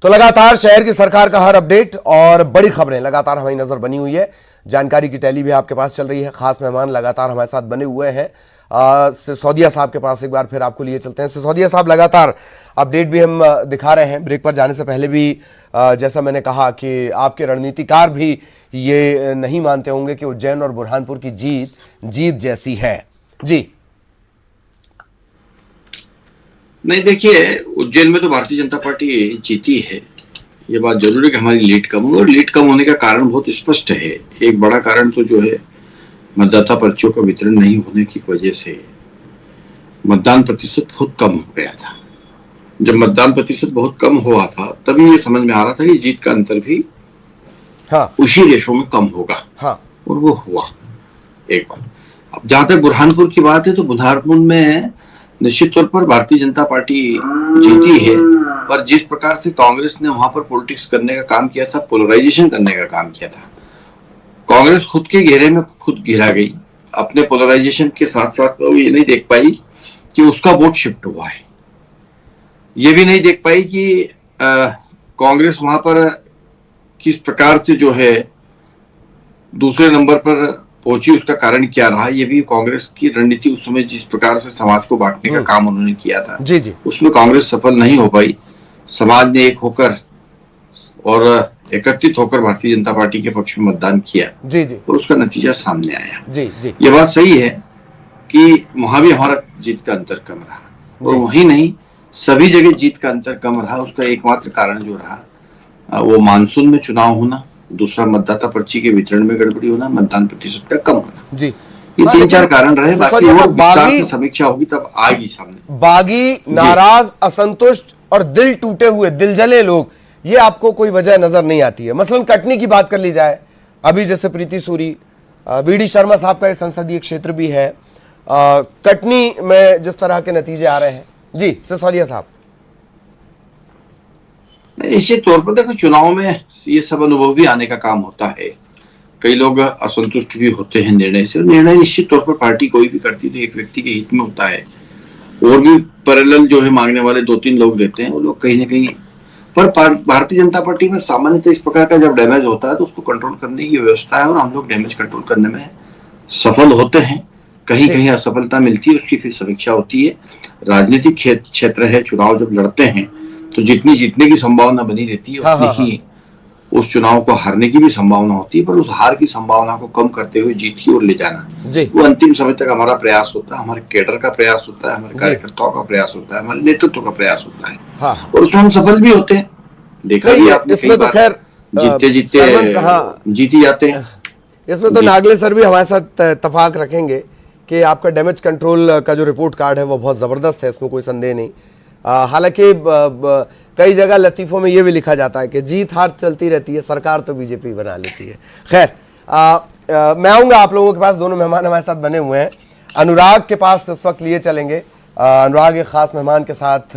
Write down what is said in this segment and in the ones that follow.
तो लगातार शहर की सरकार का हर अपडेट और बड़ी खबरें लगातार हमारी नजर बनी हुई है। जानकारी की टैली भी आपके पास चल रही है। खास मेहमान लगातार हमारे साथ बने हुए हैं। सिसोदिया साहब के पास एक बार फिर आपको लिए चलते हैं। सिसोदिया साहब, लगातार अपडेट भी हम दिखा रहे हैं। ब्रेक पर जाने से पहले भी जैसा मैंने कहा कि आपके रणनीतिकार भी ये नहीं मानते होंगे कि उज्जैन और बुरहानपुर की जीत जैसी है। जी नहीं, देखिए, उज्जैन में तो भारतीय जनता पार्टी जीती है। ये बात जरूर है कि हमारी लीड कम हुई, और लीड कम होने का कारण बहुत स्पष्ट है। एक बड़ा कारण तो जो है मतदाता पर्चियों का वितरण नहीं होने की वजह से मतदान प्रतिशत बहुत कम हो गया था। जब मतदान प्रतिशत बहुत कम हुआ था तभी ये समझ में आ रहा था कि जीत का अंतर भी उसी रेशो में कम होगा। और वो हुआ एक बार। अब जहां तक बुरहानपुर की बात है तो बुरहानपुर में निश्चित तौर पर भारतीय जनता पार्टी जीती है, पर जिस प्रकार से कांग्रेस ने वहां पर पॉलिटिक्स करने का काम किया था, पोलराइजेशन करने का काम किया था, कांग्रेस खुद के घेरे में खुद घिरा गई। अपने पोलराइजेशन के साथ साथ वो ये नहीं देख पाई कि उसका वोट शिफ्ट हुआ है। ये भी नहीं देख पाई कि कांग्रेस वहां पर किस प्रकार से जो है दूसरे नंबर पर पहुंची, उसका कारण क्या रहा। ये भी कांग्रेस की रणनीति उस समय जिस प्रकार से समाज को बांटने का काम उन्होंने किया था, जी उसमें कांग्रेस सफल नहीं हो पाई। समाज ने एक होकर और एकत्रित होकर भारतीय जनता पार्टी के पक्ष में मतदान किया, जी और उसका नतीजा सामने आया। जी ये बात सही है कि वहां भी हमारा जीत का अंतर कम रहा, और वहीं नहीं, सभी जगह जीत का अंतर कम रहा। उसका एकमात्र कारण जो रहा वो मानसून में चुनाव होना, दूसरा मतदाता पर्ची के वितरण में गड़बड़ी होना, मतदान प्रतिशत का कम होना। जी ये 3-4 कारण रहे। बाकी वो विस्तार से समीक्षा होगी तब आएगी सामने। बागी, नाराज, असंतुष्ट और दिल टूटे हुए, दिल जले लोग, ये आपको कोई वजह नजर नहीं आती है? मसलन कटनी की बात कर ली जाए, अभी जैसे प्रीति सूरी, बीडी शर्मा साहब का एक संसदीय क्षेत्र भी है, कटनी में जिस तरह के नतीजे आ रहे हैं। जी सिसोदिया साहब। निश्चित तौर पर देखो, चुनाव में ये सब अनुभव भी आने का काम होता है। कई लोग असंतुष्ट भी होते हैं निर्णय से, और निर्णय निश्चित तौर पर पार्टी कोई भी करती तो एक व्यक्ति के हित में होता है। और भी पैरेलल जो है मांगने वाले 2-3 लोग रहते हैं, वो लोग कहीं ना कहीं, पर भारतीय जनता पार्टी में सामान्यतः इस प्रकार का जब डैमेज होता है तो उसको कंट्रोल करने की व्यवस्था है, और हम लोग डैमेज कंट्रोल करने में सफल होते हैं। कहीं कहीं असफलता मिलती है, उसकी फिर समीक्षा होती है। राजनीतिक क्षेत्र है, चुनाव जब लड़ते हैं तो जितनी जीतने की संभावना बनी रहती है उतनी ही उस चुनाव को हारने की भी संभावना होती है, पर उस हार की संभावना को कम करते हुए जीत की ओर ले जाना, वो अंतिम समय तक हमारा प्रयास होता है, हमारे कैडर का प्रयास होता है, हमारे कार्यकर्ताओं का प्रयास होता है, हमारे नेतृत्व का प्रयास होता है, और उसमें हम सफल भी होते हैं। देखा भी आपने, इसमें तो खैर जीते जीती जाते हैं। इसमें तो नागले सर भी हमारे साथ इत्तेफाक रखेंगे कि आपका डैमेज कंट्रोल का जो रिपोर्ट कार्ड है वो बहुत जबरदस्त है, इसमें कोई संदेह नहीं। हालांकि कई जगह लतीफों में ये भी लिखा जाता है कि जीत हार चलती रहती है, सरकार तो बीजेपी बना लेती है। खैर मैं आऊंगा आप लोगों के पास। दोनों मेहमान हमारे साथ बने हुए हैं। अनुराग के पास इस वक्त लिए चलेंगे। अनुराग एक खास मेहमान के साथ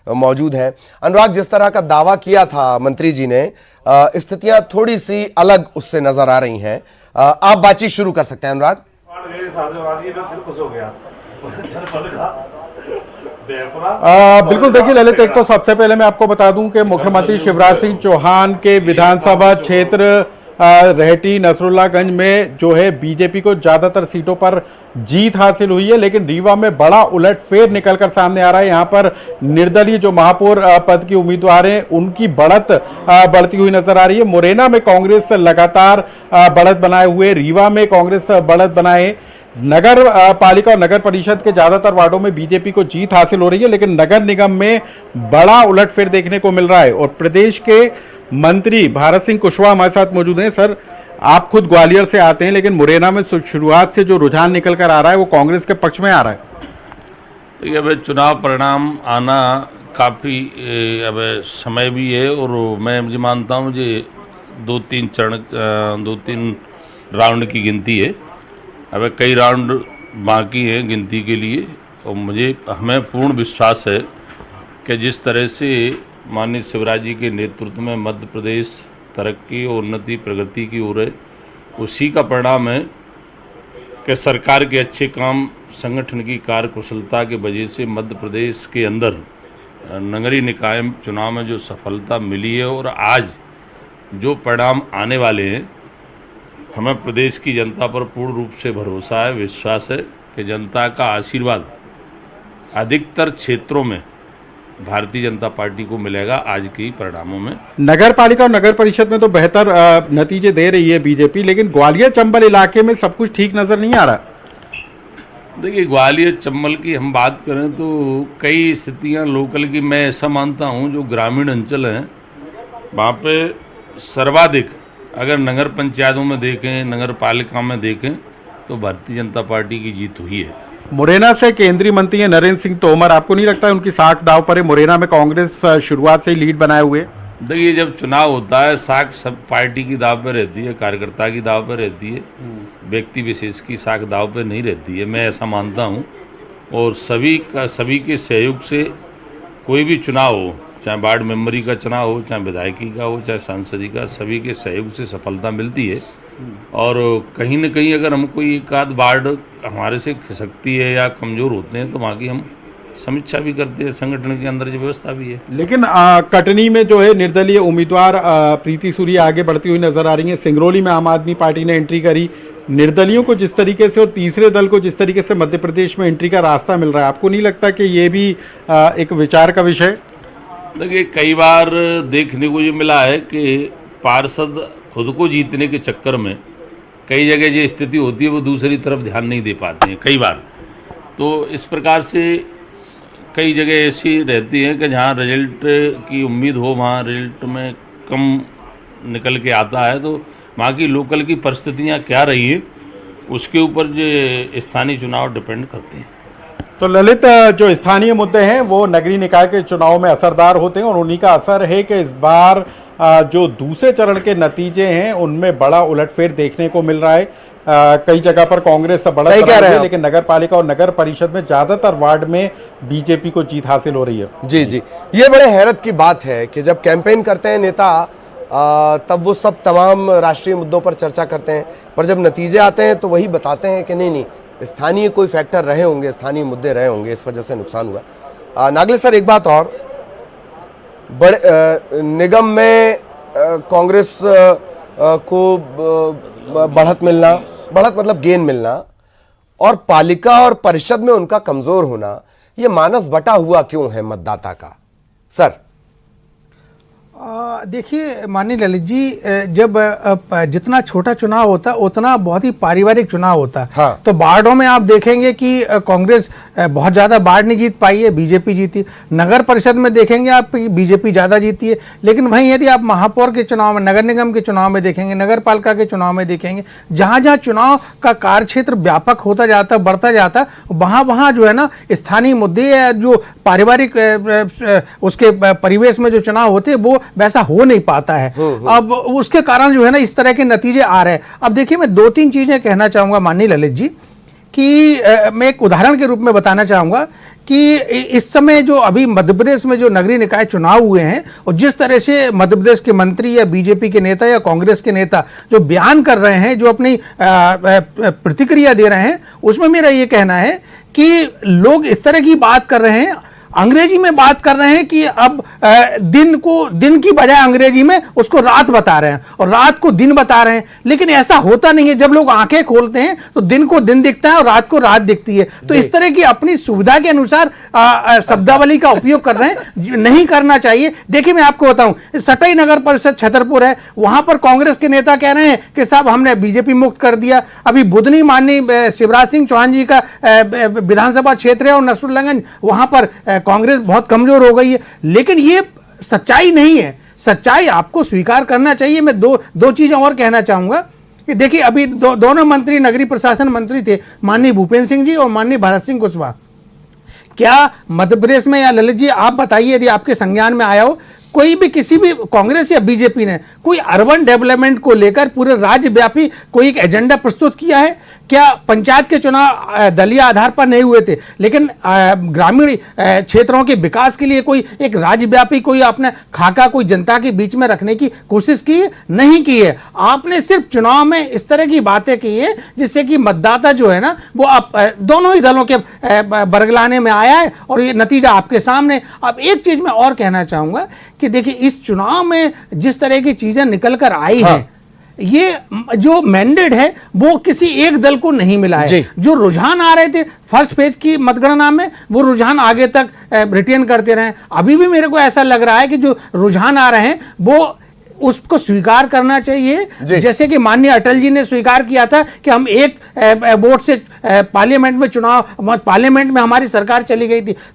मौजूद हैं। अनुराग, जिस तरह का दावा किया था मंत्री जी ने, स्थितियां थोड़ी सी अलग उससे नजर आ रही हैं। आप बातचीत शुरू कर सकते हैं अनुराग। बिल्कुल, देखिए ललित, एक तो सबसे पहले मैं आपको बता दूं कि मुख्यमंत्री शिवराज सिंह चौहान के विधानसभा क्षेत्र रेहटी नसरुल्लागंज में जो है बीजेपी को ज्यादातर सीटों पर जीत हासिल हुई है, लेकिन रीवा में बड़ा उलटफेर निकलकर सामने आ रहा है। यहां पर निर्दलीय जो महापौर पद की उम्मीदवार हैं उनकी बढ़त बढ़ती हुई नजर आ रही है। मुरैना में कांग्रेस लगातार बढ़त बनाए हुए, रीवा में कांग्रेस बढ़त बनाए। नगर पालिका और नगर परिषद के ज्यादातर वार्डों में बीजेपी को जीत हासिल हो रही है, लेकिन नगर निगम में बड़ा उलटफेर देखने को मिल रहा है। और प्रदेश के मंत्री भारत सिंह कुशवाहा हमारे साथ मौजूद हैं। सर, आप खुद ग्वालियर से आते हैं, लेकिन मुरैना में शुरुआत से जो रुझान निकल कर आ रहा है वो कांग्रेस के पक्ष में आ रहा है। तो अब चुनाव परिणाम आना काफ़ी अब समय भी है, और मैं मुझे मानता हूँ मुझे 2-3 राउंड की गिनती है। अब कई राउंड बाकी हैं गिनती के लिए, और हमें पूर्ण विश्वास है कि जिस तरह से माननीय शिवराज जी के नेतृत्व में मध्य प्रदेश तरक्की और उन्नति प्रगति की ओर है, उसी का परिणाम है कि सरकार के अच्छे काम, संगठन की कार्यकुशलता के वजह से मध्य प्रदेश के अंदर नगरीय निकाय चुनाव में जो सफलता मिली है और आज जो परिणाम आने वाले हैं, हमें प्रदेश की जनता पर पूर्ण रूप से भरोसा है, विश्वास है कि जनता का आशीर्वाद अधिकतर क्षेत्रों में भारतीय जनता पार्टी को मिलेगा आज के परिणामों में। नगर पालिका और नगर परिषद में तो बेहतर नतीजे दे रही है बीजेपी, लेकिन ग्वालियर चंबल इलाके में सब कुछ ठीक नजर नहीं आ रहा। देखिए, ग्वालियर चंबल की हम बात करें तो कई स्थितियां लोकल की, मैं ऐसा मानता हूं जो ग्रामीण अंचल हैं वहाँ पे सर्वाधिक अगर नगर पंचायतों में देखें, नगर पालिका में देखें तो भारतीय जनता पार्टी की जीत हुई है। मुरैना से केंद्रीय मंत्री हैं नरेंद्र सिंह तोमर, आपको नहीं लगता है उनकी साख दाव पर है? मुरैना में कांग्रेस शुरुआत से ही लीड बनाए हुए। देखिए, जब चुनाव होता है साख सब पार्टी की दाव पे रहती है, कार्यकर्ता की दाव पे रहती है, व्यक्ति विशेष की साख दाव पे नहीं रहती है, मैं ऐसा मानता हूँ। और सभी के सहयोग से कोई भी चुनाव हो, चाहे वार्ड मेंबरी का चुनाव हो, चाहे विधायकी का हो, चाहे सांसदी का, सभी के सहयोग से सफलता मिलती है। और कहीं न कहीं अगर हम कोई एक आध वार्ड हमारे से खिसकती है या कमज़ोर होते हैं तो वहाँ की हम समीक्षा भी करते हैं, संगठन के अंदर जो व्यवस्था भी है। लेकिन कटनी में जो है निर्दलीय उम्मीदवार प्रीति सूर्या आगे बढ़ती हुई नजर आ रही है। सिंगरौली में आम आदमी पार्टी ने एंट्री करी। निर्दलियों को जिस तरीके से और तीसरे दल को जिस तरीके से मध्य प्रदेश में एंट्री का रास्ता मिल रहा है, आपको नहीं लगता कि ये भी एक विचार का विषय? देखिए, कई बार देखने को ये मिला है कि पार्षद खुद को जीतने के चक्कर में कई जगह जो स्थिति होती है वो दूसरी तरफ ध्यान नहीं दे पाते हैं कई बार। तो इस प्रकार से कई जगह ऐसी रहती है कि जहाँ रिजल्ट की उम्मीद हो वहाँ रिजल्ट में कम निकल के आता है, तो वहाँ की लोकल की परिस्थितियाँ क्या रही है उसके ऊपर जो स्थानीय चुनाव डिपेंड करते हैं। तो ललित, जो स्थानीय मुद्दे हैं वो नगरीय निकाय के चुनाव में असरदार होते हैं और उन्हीं का असर है कि इस बार जो दूसरे चरण के नतीजे हैं उनमें बड़ा उलटफेर देखने को मिल रहा है। कई जगह पर कांग्रेस से बड़ा है, लेकिन नगर पालिका और नगर परिषद में ज्यादातर वार्ड में बीजेपी को जीत हासिल हो रही है। जी जी, ये बड़े हैरत की बात है कि जब कैंपेन करते हैं नेता तब वो सब तमाम राष्ट्रीय मुद्दों पर चर्चा करते हैं, पर जब नतीजे आते हैं तो वही बताते हैं कि नहीं, स्थानीय कोई फैक्टर रहे होंगे, स्थानीय मुद्दे रहे होंगे, इस वजह से नुकसान हुआ। नागले सर, एक बात और, बड़े निगम में कांग्रेस को बढ़त मिलना, बढ़त मतलब गेन मिलना, और पालिका और परिषद में उनका कमजोर होना, ये मानस बटा हुआ क्यों है मतदाता का? सर देखिए माननीय ललित जी, जब जितना छोटा चुनाव होता उतना बहुत ही पारिवारिक चुनाव होता। हाँ। तो वार्डों में आप देखेंगे कि कांग्रेस बहुत ज़्यादा वार्ड नहीं जीत पाई है, बीजेपी जीती। नगर परिषद में देखेंगे आप बीजेपी ज़्यादा जीती है। लेकिन वहीं यदि आप महापौर के चुनाव में, नगर निगम के चुनाव में देखेंगे, नगर पालिका के चुनाव में देखेंगे, जहाँ जहाँ चुनाव का कार्यक्षेत्र व्यापक होता जाता, बढ़ता जाता, वहाँ वहाँ जो है ना स्थानीय मुद्दे या जो पारिवारिक उसके परिवेश में जो चुनाव होते हैं वो वैसा हो नहीं पाता है। अब उसके कारण जो है ना इस तरह के नतीजे आ रहे हैं। अब देखिए, मैं दो तीन चीजें कहना चाहूंगा माननीय ललित जी, कि मैं एक उदाहरण के रूप में बताना चाहूंगा कि इस समय जो अभी मध्य प्रदेश में जो नगरीय निकाय चुनाव हुए हैं और जिस तरह से मध्य प्रदेश के मंत्री या बीजेपी के नेता या कांग्रेस के नेता जो बयान कर रहे हैं, जो अपनी प्रतिक्रिया दे रहे हैं, उसमें मेरा ये कहना है कि लोग इस तरह की बात कर रहे हैं, अंग्रेजी में बात कर रहे हैं कि अब दिन की बजाय अंग्रेजी में उसको रात बता रहे हैं और रात को दिन बता रहे हैं। लेकिन ऐसा होता नहीं है। जब लोग आंखें खोलते हैं तो दिन को दिन दिखता है और रात को रात दिखती है। तो इस तरह की अपनी सुविधा के अनुसार शब्दावली का उपयोग कर रहे हैं, नहीं करना चाहिए। देखिए, मैं आपको बताऊं, सटई नगर परिषद छतरपुर है, वहां पर कांग्रेस के नेता कह रहे हैं कि साहब हमने बीजेपी मुक्त कर दिया। अभी बुधनी माननीय शिवराज सिंह चौहान जी का विधानसभा क्षेत्र है और नसरुल्लागंज, वहां पर कांग्रेस बहुत कमजोर हो गई है। लेकिन ये सच्चाई नहीं है, सच्चाई आपको स्वीकार करना चाहिए। मैं दो चीजें और कहना चाहूंगा कि देखिए, अभी दोनों मंत्री नगरीय प्रशासन मंत्री थे, माननीय भूपेंद्र सिंह जी और माननीय भरत सिंह कुशवाहा। क्या मध्य प्रदेश में, या ललित जी आप बताइए यदि आपके संज्ञान में आया हो, कोई भी किसी भी कांग्रेस या बीजेपी ने कोई अर्बन डेवलपमेंट को लेकर पूरे राज्यव्यापी कोई एक एजेंडा प्रस्तुत किया है क्या? पंचायत के चुनाव दलीय आधार पर नहीं हुए थे, लेकिन ग्रामीण क्षेत्रों के विकास के लिए कोई एक राज्यव्यापी कोई अपने खाका कोई जनता के बीच में रखने की कोशिश की नहीं की है। आपने सिर्फ चुनाव में इस तरह की बातें की है जिससे कि मतदाता जो है ना वो आप दोनों ही दलों के बरगलाने में आया है और ये नतीजा आपके सामने। अब एक चीज मैं और कहना चाहूंगा कि देखिए इस चुनाव में जिस तरह की चीजें निकल कर आई हैं, ये जो मैंडेट है वो किसी एक दल को नहीं मिला है। जो रुझान आ रहे थे फर्स्ट फेज की मतगणना में वो रुझान आगे तक रिटेन करते रहे। अभी भी मेरे को ऐसा लग रहा है कि जो रुझान आ रहे हैं वो उसको स्वीकार करना चाहिए, जैसे कि माननीय अटल जी ने स्वीकार किया था कि हम एक वोट से पार्लियामेंट में चुनाव, पार्लियामेंट में हमारी सरकार चली गई थी।